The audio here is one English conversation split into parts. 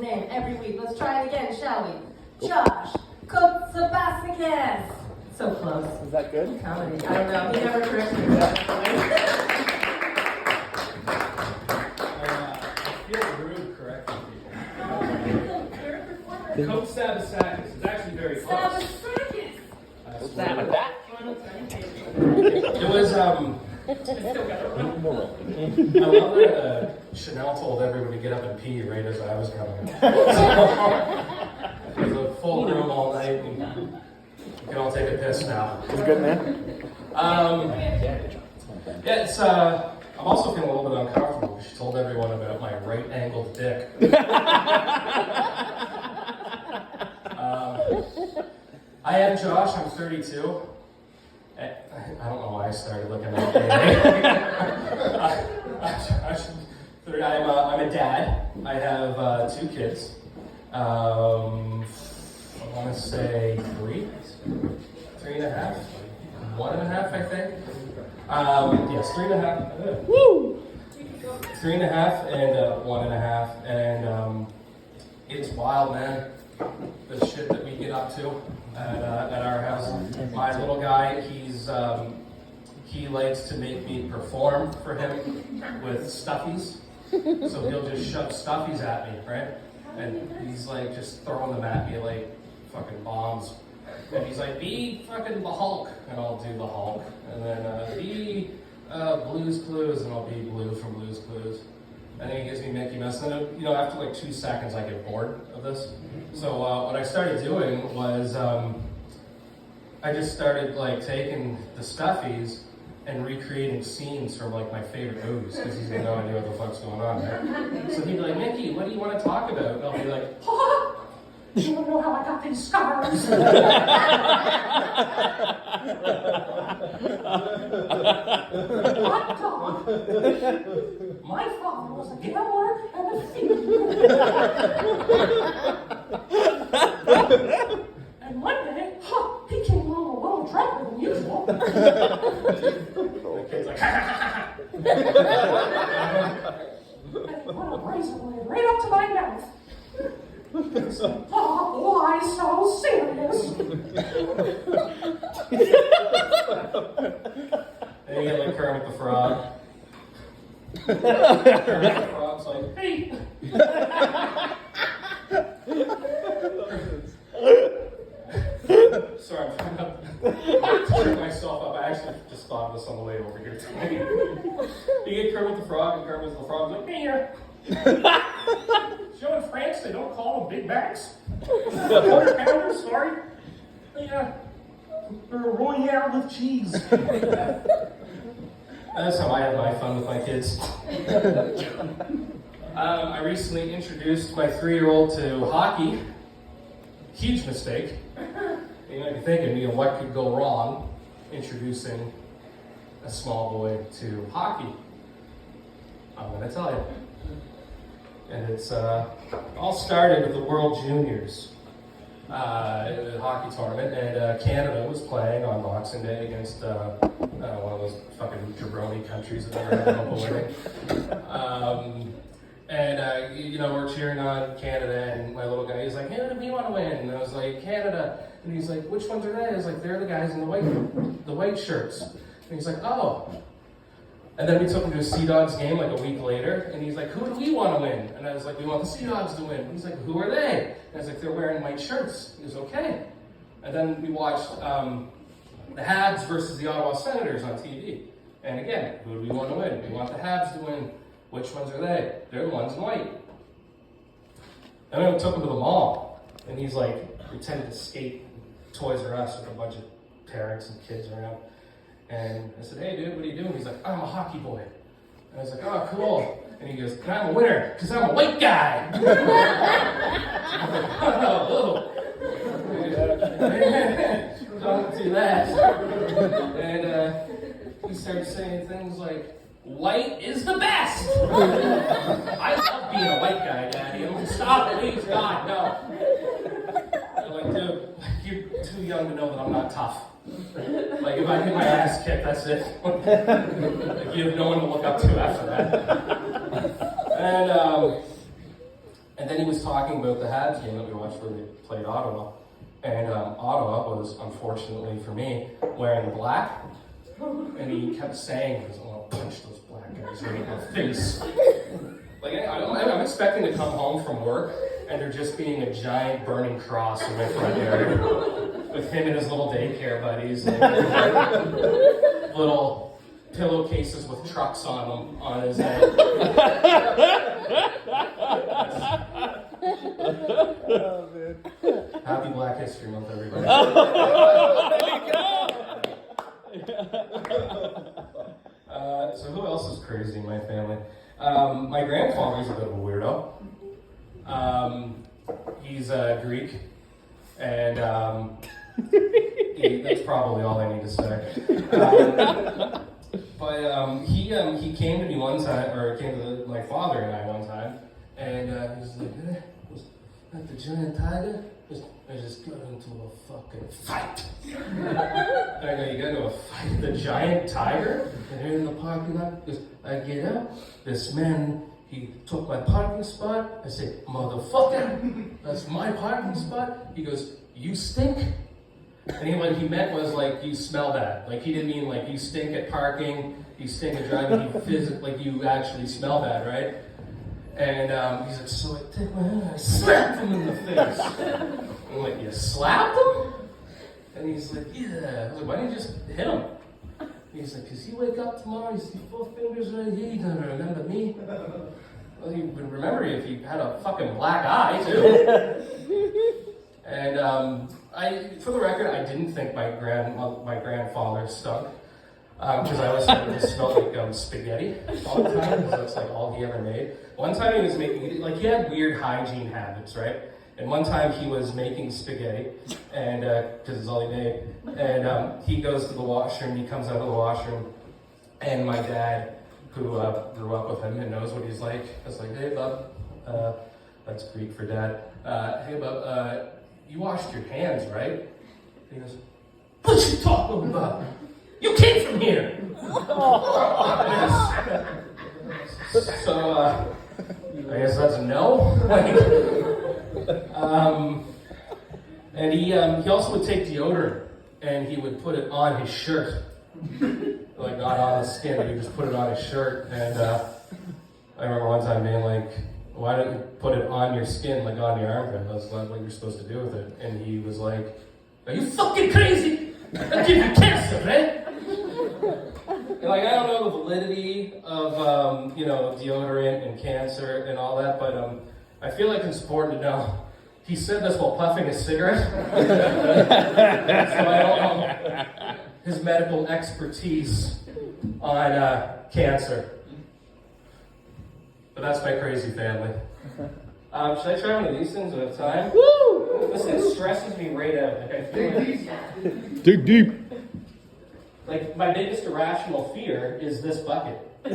Name every week. Let's try it again, shall we? Josh Kotsabasakis. So close. Is that good? Comedy. I don't know. He never corrected me. I feel rude correcting people. Coach Sabasakis is actually very close. Sabasakis. What's that with that? It was, I love that Chanel told everybody to get up and pee right as I was coming. It was a full room all night, and you can all take a piss now. It's good, man. Yeah, it's, I'm also feeling a little bit uncomfortable because she told everyone about my right-angled dick. I am Josh, I'm 32. I don't know why I started looking at it. I'm a dad. I have 2 kids. I want to say 3 and a half, 1.5, I think. Yes, 3.5. Woo! 3.5 and 1.5, and it's wild, man. The shit that we get up to at our house. My little guy, he likes to make me perform for him with stuffies. So he'll just shove stuffies at me, right? And he's like just throwing them at me like fucking bombs. And he's like, be fucking the Hulk, and I'll do the Hulk. And then be Blue's Clues, and I'll be Blue from Blue's Clues. And then he gives me Mickey Mouse. And then, after like 2 seconds, I get bored of this. So what I started doing was I just started like taking the stuffies and recreating scenes from like my favorite movies because he's got no idea what the fuck's going on, right? So he'd be like, Mickey, what do you want to talk about? And I'll be like, you don't know how I got these scars. Hot dog. My father was a gambler and a thief. And one day, he came home a little drunker than usual. The kid's like, and he put a razor blade right up to my mouth. Why so serious? And you get like Kermit the Frog. Kermit the Frog's like, hey! Sorry, I'm trying to cheer myself up. I actually just thought of this on the way over here tonight. You get Kermit the Frog, and Kermit the Frog's like, hey here! So in France, they don't call them Big Macs. 100 pounders, sorry. They're a Royale with cheese. That's how I have my fun with my kids. I recently introduced my 3-year-old to hockey. Huge mistake. You're thinking, what could go wrong introducing a small boy to hockey? I'm going to tell you. And it's all started with the World Juniors hockey tournament, and Canada was playing on Boxing Day against one of those fucking jabroni countries that never had hope of winning. We're cheering on Canada, and my little guy, he's like, hey, what do we want to win? And I was like, Canada. And he's like, which ones are they? I was like, they're the guys in the white shirts. And he's like, oh. And then we took him to a Sea Dogs game like a week later, and he's like, who do we want to win? And I was like, we want the Sea Dogs to win. And he's like, who are they? And I was like, they're wearing white shirts. He was okay. And then we watched the Habs versus the Ottawa Senators on TV. And again, who do we want to win? We want the Habs to win. Which ones are they? They're the ones in white. And then we took him to the mall, and he's like pretending to skate Toys R Us with a bunch of parents and kids around. And I said, hey dude, what are you doing? He's like, I'm a hockey boy. And I was like, oh, cool. And he goes, I'm a winner, because I'm a white guy. Oh, don't do that. And he started saying things like, white is the best. I love being a white guy, Daddy. I'm like, stop, please, God, no. I'm like, dude, you're too young to know that I'm not tough. Like, if I get my ass kicked, that's it. Like, you have no one to look up to after that. And then he was talking about the Habs game that we watched where they played Ottawa. And Ottawa was, unfortunately for me, wearing black. And he kept saying, he goes, "Oh, I'll punch those black guys right in the face." Like, I'm expecting to come home from work and there just being a giant burning cross in my front yard with him and his little daycare buddies. And little pillowcases with trucks on them on his head. Oh, man. Happy Black History Month, everybody. So who else is crazy in my family? My grandfather's a bit of a weirdo. He's Greek, and that's probably all I need to say. But he came to me one time, or came to my father and I one time, and he was like, "Was that the giant tiger?" I just got into a fucking fight. And I go, "You got into a fight with the giant tiger?" And here in the parking lot, because I get out, this man, he took my parking spot. I say, "Motherfucker, that's my parking spot." He goes, "You stink." And what he meant was like, "You smell bad." Like he didn't mean like you stink at parking, you stink at driving, like you actually smell bad, right? And he's like, "So I take my hand, I slapped him in the face." I'm like, "You slapped him?" And he's like, "Yeah." I was like, "Why didn't you just hit him?" He's like, "Cause you wake up tomorrow, you see 4 fingers right here, you're gonna remember me." Well, you would remember you if you had a fucking black eye, too. And for the record, I didn't think my grandfather stunk. Because I always thought it just smelled like spaghetti all the time, because that's like all he ever made. One time he was making, like he had weird hygiene habits, right? And one time he was making spaghetti, and because it's all he made. And he goes to the washroom, he comes out of the washroom, and my dad, who grew up with him and knows what he's like, is like, "Hey, bub," that's Greek for dad. "Hey, bub, you washed your hands, right?" And he goes, "What you talking about? You came from here." So, I guess that's a no. And he also would take deodorant and he would put it on his shirt. Like not on his skin, but he would just put it on his shirt. And I remember one time being like, "Why don't you put it on your skin, like on your armpit? That's not what you're supposed to do with it." And he was like, "Are you fucking crazy? I'll give you cancer, right?" And like, I don't know the validity of, deodorant and cancer and all that, but I feel like it's important to know. He said this while puffing a cigarette. So I don't know his medical expertise on cancer. But that's my crazy family. Should I try one of these things at a time? Woo! Listen, it stresses me right out. Like I feel like Dig deep. like my biggest irrational fear is this bucket. I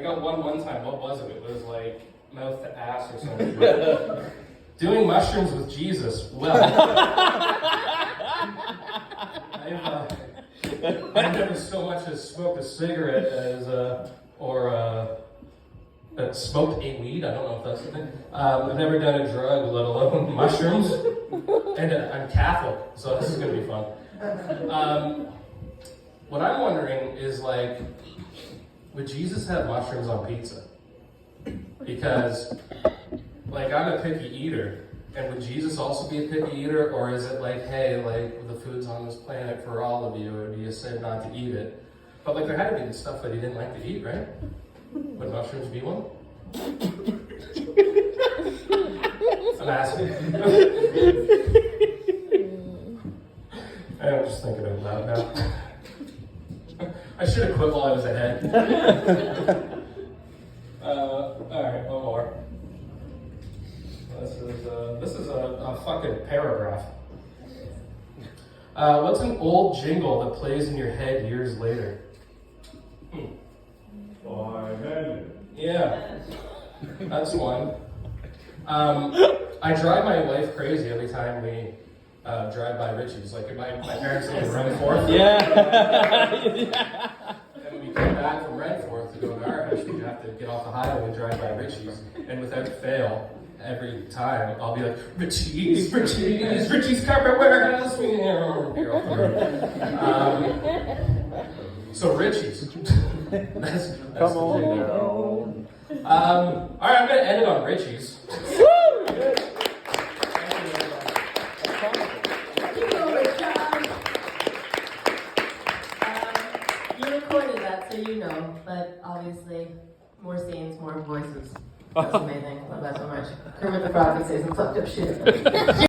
got one time. What was it? It was like mouth to ass or something. Doing mushrooms with Jesus. Well, I've never so much as smoked a cigarette as smoked a weed. I don't know if that's the thing. I've never done a drug, let alone mushrooms. And I'm Catholic, so this is gonna be fun. What I'm wondering is like, would Jesus have mushrooms on pizza? Because, like, I'm a picky eater, and would Jesus also be a picky eater, or is it like, hey, like, the food's on this planet for all of you, it would be a sin not to eat it? But like, there had to be the stuff that he didn't like to eat, right? Would mushrooms be one? I'm asking. I'm just thinking out loud now. I should have quit while I was ahead. Alright, one more. This is a fucking paragraph. What's an old jingle that plays in your head years later? Yeah, that's one. I drive my wife crazy every time we drive by Richie's. Like my parents live in Renforth. Yeah. And when we come back from Renforth to go to our house, we have to get off the highway and drive by Richie's. And without fail, every time I'll be like, Richie's carpet warehouse. So Richie's. that's Come the on thing. down. All right, I'm gonna end it on Richie's. Keep going, Josh. You recorded that, so you know. But obviously, more scenes, more voices. That's amazing. Love that so much. Kermit the Frog can say some fucked up shit.